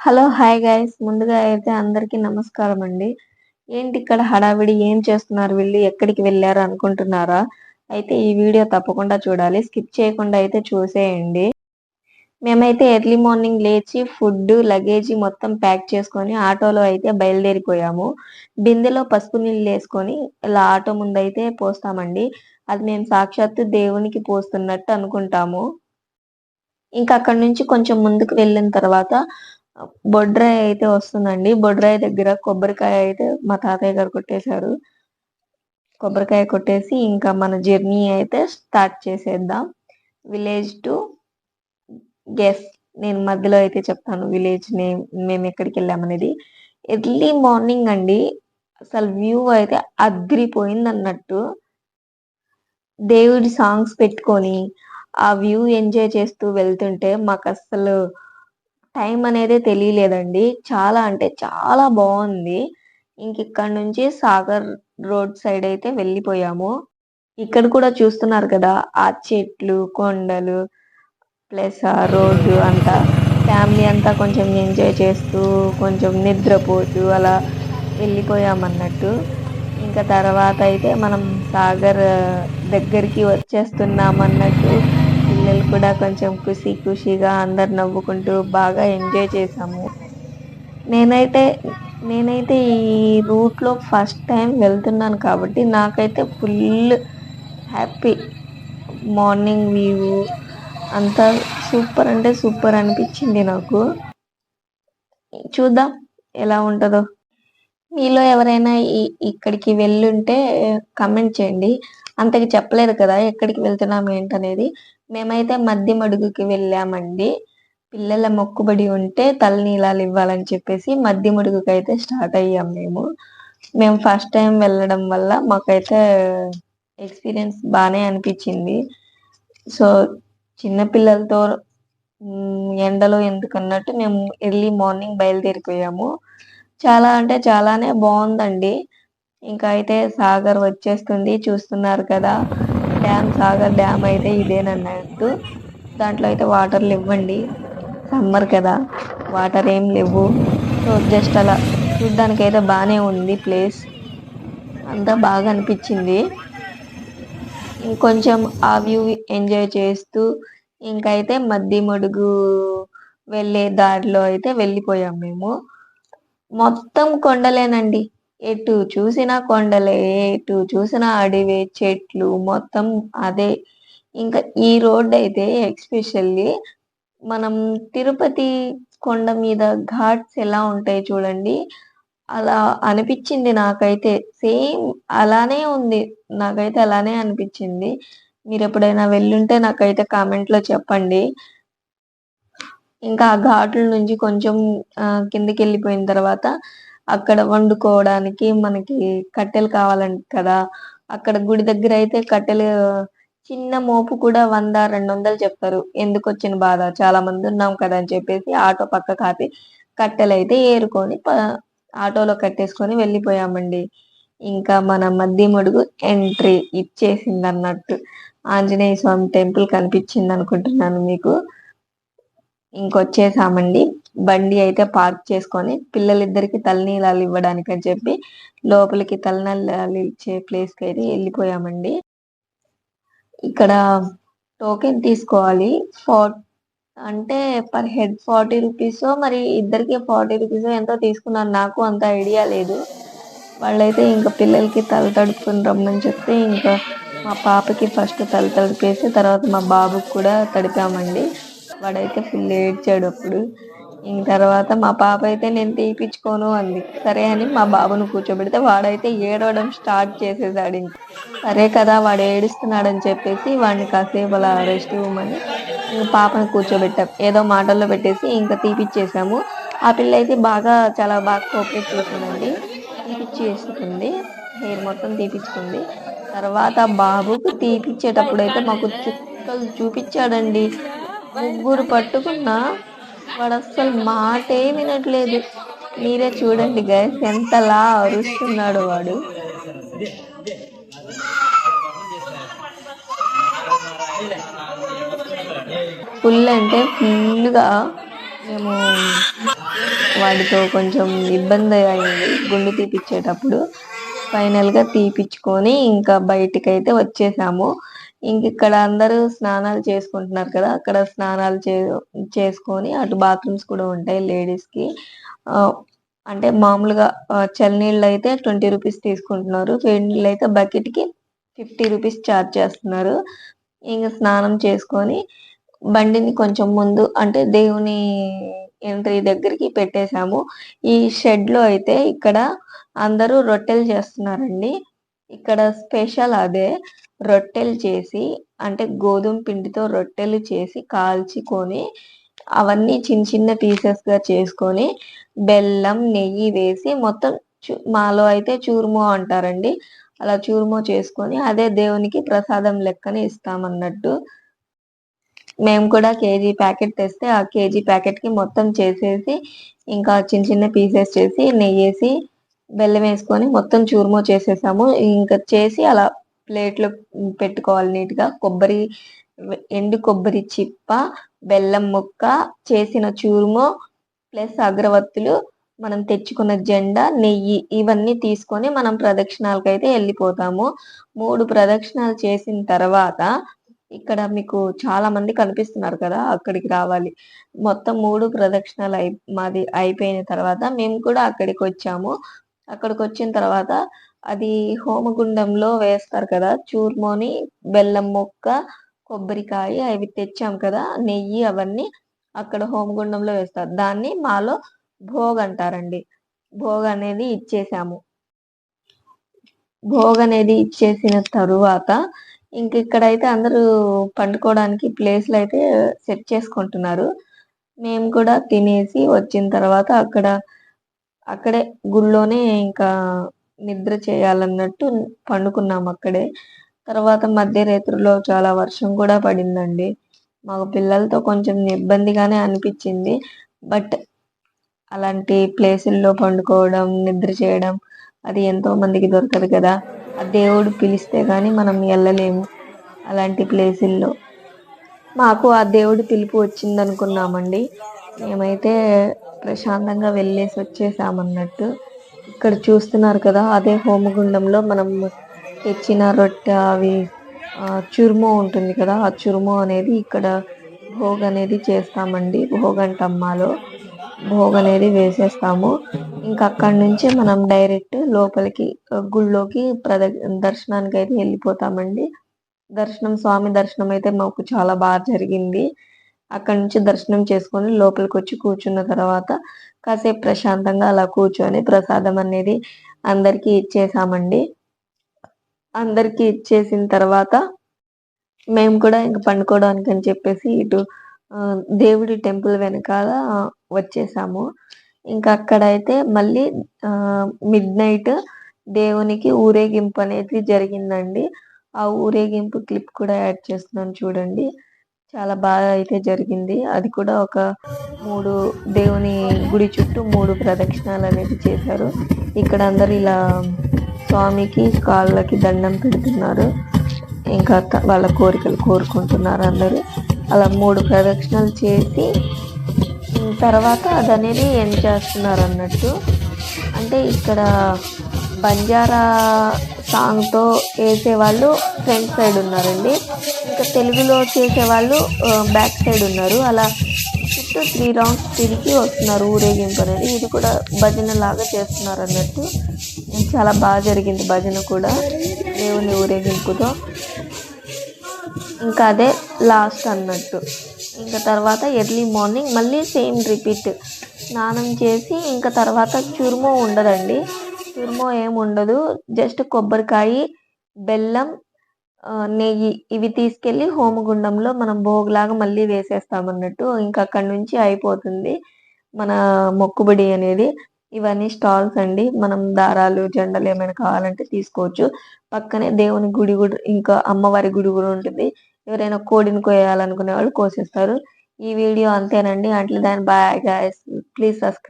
Hello! Hi guys! ముందుగా అయితే అందరికీ నమస్కారం అండి. ఏంటి ఇక్కడ హడావిడి ఏం చేస్తున్నారు వీళ్ళు? ఎక్కడికి వెళ్లారు అనుకుంటున్నారా? అయితే ఈ వీడియో తప్పకుండా చూడాలి. స్కిప్ చేయకుండా అయితే చూసేయండి. మేమైతే ఎర్లీ మార్నింగ్ లేచి ఫుడ్డు, లగేజీ మొత్తం ప్యాక్ చేసుకొని ఆటోలో అయితే బయలుదేరిపోయాము. బిందెలో పసుపు నీళ్ళేసుకొని ఇలా ఆటో ముందయితే పోస్తామండి. అది మేము సాక్షాత్తు దేవునికి పోస్తున్నట్టు అనుకుంటాము. ఇంకా అక్కడి నుంచి కొంచెం ముందుకు వెళ్ళిన తర్వాత బొడ్రాయి అయితే వస్తుందండి. బొడ్రాయి దగ్గర కొబ్బరికాయ అయితే మా తాతయ్య గారు కొట్టేశారు. కొబ్బరికాయ కొట్టేసి ఇంకా మన జర్నీ అయితే స్టార్ట్ చేసేద్దాం. Village to guess. నేను మధ్యలో అయితే చెప్తాను విలేజ్ నేమ్ మేమెక్కడికెళ్ళామనేది. ఎర్లీ మార్నింగ్ అండి. అసలు వ్యూ అయితే అద్దిరిపోయిందన్నట్టు. దేవుడి సాంగ్స్ పెట్టుకొని, ఆ వ్యూ ఎంజాయ్ చేస్తూ వెళ్తుంటే మాకస్సలు టైం అనేదే తెలియలేదండి. చాలా అంటే చాలా బావుంది. ఇంకిక్కడి నుంచి సాగర్ రోడ్ సైడ్ అయితే వెళ్ళిపోయాము. ఇక్కడ కూడా చూస్తున్నారు కదా! ఆ చెట్లు, కొండలు ప్లస్ ఆ రోడ్డు అంతా ఫ్యామిలీ అంతా కొంచెం ఎంజాయ్ చేస్తూ, కొంచెం నిద్రపోతూ అలా వెళ్ళిపోయామన్నట్టు. ఇంకా తర్వాత అయితే మనం సాగర్ దగ్గరికి వచ్చేస్తున్నామన్నట్టు పిల్లలు కూడా కొంచెం ఖుషీగా అందరు నవ్వుకుంటూ బాగా ఎంజాయ్ చేశాము. నేనైతే నేనైతే ఈ రూట్‌లో ఫస్ట్ టైమ్ వెళ్తున్నాను కాబట్టి నాకైతే ఫుల్ హ్యాపీ. మార్నింగ్ వ్యూ అంతా సూపర్ అంటే సూపర్ అనిపించింది నాకు. చూద్దాం ఎలా ఉంటదో. మీలో ఎవరైనా ఇక్కడికి వెళ్ళుంటే కామెంట్ చేయండి. అంతకి చెప్పలేదు కదా! ఎక్కడికి వెళ్తున్నాం ఏంటనేది. మేమైతే మద్దిమడుగుకి వెళ్ళామండి. పిల్లల మొక్కుబడి ఉంటే తలనీలాలివ్వాలని చెప్పేసి మద్దిమడుగుకైతే స్టార్ట్ అయ్యాం మేము. మేము ఫస్ట్ టైమ్ వెళ్ళడం వల్ల మాకైతే ఎక్స్‌పీరియన్స్ బానే అనిపిచ్చింది. సో, చిన్న పిల్లలతో ఎండలో ఎందుకన్నట్టు మేము ఎర్లీ మార్నింగ్ బయలుదేరిపోయాము. చాలా అంటే చాలానే బావుందండి. ఇంకా అయితే సాగర్ వచ్చేస్తుంది చూస్తున్నారు కదా! సాగర్ డ్యామ్ అయితే ఇదేనన్నట్టు. దాంట్లో అయితే వాటర్ లెవ్వండి. సమ్మర్ కదా! వాటర్ ఏం లెవ్వు. సో, జస్ట్ అలా చూడ్డానికైతే బానే ఉంది ప్లేస్. అంతా బాగా అనిపిచ్చింది. ఇంకొంచెం ఆ వ్యూ ఎంజాయ్ చేస్తూ ఇంకైతే మద్దిమడుగు వెళ్ళే దారిలో అయితే వెళ్ళిపోయాం మేము. మొత్తం కొండలేనండి. ఎటు చూసినా కొండలే, ఎటు చూసినా అడవే, చెట్లు మొత్తం అదే. ఇంకా ఈ రోడ్డయితే ఎస్పెషల్లీ మనం తిరుపతి కొండ మీద ఘాట్స్ ఎలా ఉంటాయి చూడండి. అలా అనిపిచ్చింది నాకైతే. సేమ్ అలానే ఉంది. నాకైతే అలానే అనిపిచ్చింది. మీరెప్పుడైనా వెళ్ళుంటే నాకైతే కామెంట్‌లో చెప్పండి. ఇంకా ఆ ఘాట్ల నుంచి కొంచెం కిందకెళ్ళిపోయిన తర్వాత అక్కడ వండుకోవడానికి మనకి కట్టెలు కావాలంట కదా! అక్కడ గుడి దగ్గరైతే కట్టెలు చిన్న మోపు కూడా 100, 200 చెప్తారు. ఎందుకొచ్చిన బాధ చాలా మందున్నాం కదా! అని చెప్పేసి ఆటో పక్కకాపి కట్టెలైతే ఏరుకొని ఆటోలో కట్టేసుకొని వెళ్ళిపోయామండి. ఇంకా మన మద్దిమడుగు ఎంట్రీ ఇచ్చేసిందన్నట్టు. ఆంజనేయ స్వామి టెంపుల్ కనిపిచ్చిందనుకుంటున్నాను మీకు. ఇంకొచ్చేసామండి. బండి అయితే పార్క్ చేసుకొని పిల్లలిద్దరికీ తలనీలాలు ఇవ్వడానికని చెప్పి లోపలికి తలనీలాలు ఇచ్చే ప్లేస్‌కైతే ఎళ్ళిపోయామండి. ఇక్కడ టోకెన్ తీసుకోవాలి. అంటే పర్ హెడ్ 40 రూపీసో మరి ఇద్దరికి 40 రూపీసో ఎంతో తీసుకున్నారు. నాకు అంత ఐడియా లేదు. వాళ్ళైతే ఇంక పిల్లలకి తల తడుపుకొని రమ్మని చెప్తే ఇంకా మా పాపకి ఫస్ట్ తల తడిపేసి తర్వాత మా బాబుకి కూడా తడిపామండి. వాడైతే ఫుల్ ఏడ్చాడు అప్పుడు. ఇంక తర్వాత మా పాప అయితే నేను తీపిచ్చుకోను అంది. సరే అని మా బాబుని కూర్చోబెడితే వాడైతే ఏడవడం స్టార్ట్ చేసేసాడింక. సరే కదా వాడు ఏడుస్తున్నాడని చెప్పేసి వాడిని కాసేపు అలా రెస్ట్ ఇవ్వమని ఇంక పాపని కూర్చోబెట్టాం. ఏదో మాటల్లో పెట్టేసి ఇంక తీపిచ్చేసాము. ఆ పిల్లయితే చాలా బాగా కోఆపరేట్ చేసిందండి. తీపిచ్చేసుకుంది. హెయిర్ మొత్తం తీపిచ్చుకుంది. తర్వాత బాబుకి తీపిచ్చేటప్పుడైతే మాకు చుక్కలు చూపిచ్చాడండి. ముగ్గురు పట్టుకున్నా వాడస్సలు మాటే వినట్లేదు. మీరే చూడండి గైస్ ఎంతలా అరుస్తున్నాడో వాడు. ఫుల్ అంటే ఫుల్‌గా మేము వాడితో కొంచెం ఇబ్బంది అయింది గుండు తీపిచ్చేటప్పుడు. ఫైనల్‌గా తీపిచ్చుకొని ఇంకా బయటికైతే వచ్చేసాము. ఇక్కడ అందరూ స్నానాలు చేసుకుంటున్నారు కదా! అక్కడ స్నానాలు చేసుకొని అటు బాత్రూమ్స్ కూడా ఉంటాయి లేడీస్‌కి. ఆహ్, అంటే మామూలుగా చలినీళ్ళైతే 20 రూపీస్ తీసుకుంటున్నారు. వేడి నీళ్ళైతే బకెట్‌కి 50 రూపీస్ చార్జ్ చేస్తున్నారు. స్నానం చేసుకొని బండిని కొంచెం ముందు అంటే దేవుని ఎంట్రీ దగ్గరికి పెట్టేసాము. ఈ షెడ్‌లో అయితే ఇక్కడ అందరూ రొట్టెలు చేస్తున్నారండి. ఇక్కడ స్పెషల్ అదే. రొట్టెలు చేసి అంటే గోధుమ పిండితో రొట్టెలు చేసి కాల్చుకొని అవన్నీ చిన్న చిన్న పీసెస్‌గా చేసుకొని బెల్లం, నెయ్యి వేసి మొత్తం మాలో అయితే చూర్మో అంటారండి. అలా చూర్మో చేసుకొని అదే దేవునికి ప్రసాదం లెక్కన ఇస్తామన్నట్టు. మేము కూడా కేజీ ప్యాకెట్ తెస్తే ఆ కేజీ ప్యాకెట్‌కి మొత్తం చేసేసి ఇంకా చిన్న చిన్న పీసెస్ చేసి నెయ్యేసి, బెల్లం వేసుకొని మొత్తం చూర్మో చేసేసాము. చేసి అలా ప్లేట్‌లో పెట్టుకోవాలి నీట్‌గా. ఎండు కొబ్బరి చిప్ప, బెల్లం ముక్క, చేసిన చూర్మో ప్లస్ అగరవత్తులు, మనం తెచ్చుకున్న జెండా, నెయ్యి ఇవన్నీ తీసుకొని మనం ప్రదక్షిణాలకైతే ఎళ్ళిపోతాము. 3 ప్రదక్షిణాలు చేసిన తర్వాత ఇక్కడ మీకు చాలా మంది కనిపిస్తున్నారు కదా! అక్కడికి రావాలి. మొత్తం 3 ప్రదక్షిణాలు మాది అయిపోయిన తర్వాత మేము కూడా అక్కడికొచ్చాము. అక్కడికొచ్చిన తర్వాత అది హోమగుండంలో వేస్తారు కదా! చూర్మోని, బెల్లం ముక్క, కొబ్బరికాయ అవి తెచ్చాం కదా! నెయ్యి అవన్నీ అక్కడ హోమగుండంలో వేస్తారు. దాన్ని మాలో భోగ్ అంటారండి. భోగ్ అనేది ఇచ్చేసాము. భోగ్ అనేది ఇచ్చేసిన తరువాత ఇక్కడైతే అందరూ పండుకోవడానికి ప్లేస్‌లయితే సెట్ చేసుకుంటున్నారు. మేము కూడా తినేసి వచ్చిన తర్వాత అక్కడే గుడిలోనే ఇంకా నిద్ర చేయాలన్నట్టు పండుకున్నాం అక్కడే. తర్వాత మధ్యరేత్రిలో చాలా వర్షం కూడా పడిందండి. మాకు పిల్లలతో కొంచెం ఇబ్బందిగానే అనిపిచ్చింది. బట్ అలాంటి ప్లేసుల్లో పండుకోవడం, నిద్ర చేయడం అది ఎంతో మందికి దొరకదు కదా! ఆ దేవుడు పిలిస్తే గాని మనం ఎళ్ళలేము అలాంటి ప్లేసుల్లో. మాకు ఆ దేవుడి పిలుపు వచ్చిందనుకున్నామండి. మేమైతే ప్రశాంతంగా వెళ్ళేసొచ్చేసామన్నట్టు. ఇక్కడ చూస్తున్నారు కదా! అదే హోమగుండంలో మనం తెచ్చిన రొట్టె అవి చుర్మో ఉంటుంది కదా! ఆ చుర్మో అనేది ఇక్కడ భోగ్ అనేది చేస్తామండి. భోగ్ అంటాం మాలో. భోగ్ అనేది వేసేస్తాము. అక్కడి నుంచే మనం డైరెక్ట్ లోపలికి గుడిలోకి దర్శనానికైతే ఎళ్ళిపోతామండి. స్వామి దర్శనం అయితే మాకు చాలా జరిగింది. అక్కడి నుంచి దర్శనం చేసుకొని లోపలికొచ్చి కూర్చున్న తర్వాత కాసేపు ప్రశాంతంగా అలా కూర్చొని ప్రసాదం అనేది అందరికీ ఇచ్చేసామండి. అందరికీ ఇచ్చేసిన తర్వాత మేము కూడా పండుకోవడానికని చెప్పేసి ఇటు దేవుడి టెంపుల్ వెనకాల వచ్చేసాము. అక్కడైతే మళ్ళీ మిడ్‌నైట్ దేవునికి ఊరేగింపు అనేది జరిగిందండి. ఆ ఊరేగింపు క్లిప్ కూడా యాడ్ చేస్తున్నాను చూడండి. చాలా బాగా అయితే జరిగింది. అది కూడా ఒక 3 దేవుని గుడి చుట్టూ 3 ప్రదక్షిణాలనేది చేశారు. ఇక్కడ అందరూ ఇలా స్వామికి కాళ్ళకి దండం పెడుతున్నారు. వాళ్ళ కోరికలు కోరుకుంటున్నారు అందరూ. అలా 3 ప్రదక్షిణాలు చేసి తర్వాత అదనేది ఎండ్ చేస్తున్నారన్నట్టు. అంటే ఇక్కడ బంజారా సాంగ్‌తో ఏసేవాళ్ళు ఫ్రంట్ సైడ్ ఉన్నారండి. తెలుగులో చేసేవాళ్ళు బ్యాక్ సైడ్ ఉన్నారు. అలా చుట్టూ 3 రౌండ్స్ తిరిగి వస్తున్నారు ఊరేగింపు అనేది. ఇది కూడా భజనలాగా చేస్తున్నారన్నట్టు. చాలా బాగా జరిగింది భజన కూడా దేవుని ఊరేగింపుతో. అదే లాస్ట్ అన్నట్టు. తర్వాత ఎర్లీ మార్నింగ్ మళ్ళీ సేమ్ రిపీట్. స్నానం చేసి తర్వాత చుర్మో ఉండదండి. చుర్మో ఏముండదు. జస్ట్ కొబ్బరికాయ, బెల్లం, నెయ్యి ఇవి తీసుకెళ్ళి హోమగుండంలో మనం భోగ్‌లాగా మళ్ళీ వేసేస్తామన్నట్టు. అక్కడి నుంచి అయిపోతుంది మన మొక్కుబడి అనేది. ఇవన్నీ స్టాల్స్ అండి. మనం దారాలు, జెండలు ఏమైనా కావాలంటే తీసుకోవచ్చు. పక్కనే దేవుని గుడి ఇంకా అమ్మవారి గుడి కూడా ఉంటుంది. ఎవరైనా కోడిని కోయాలనుకునే వాళ్ళు కోసేస్తారు. ఈ వీడియో అంతేనండి. Until then bye guys. Please subscribe.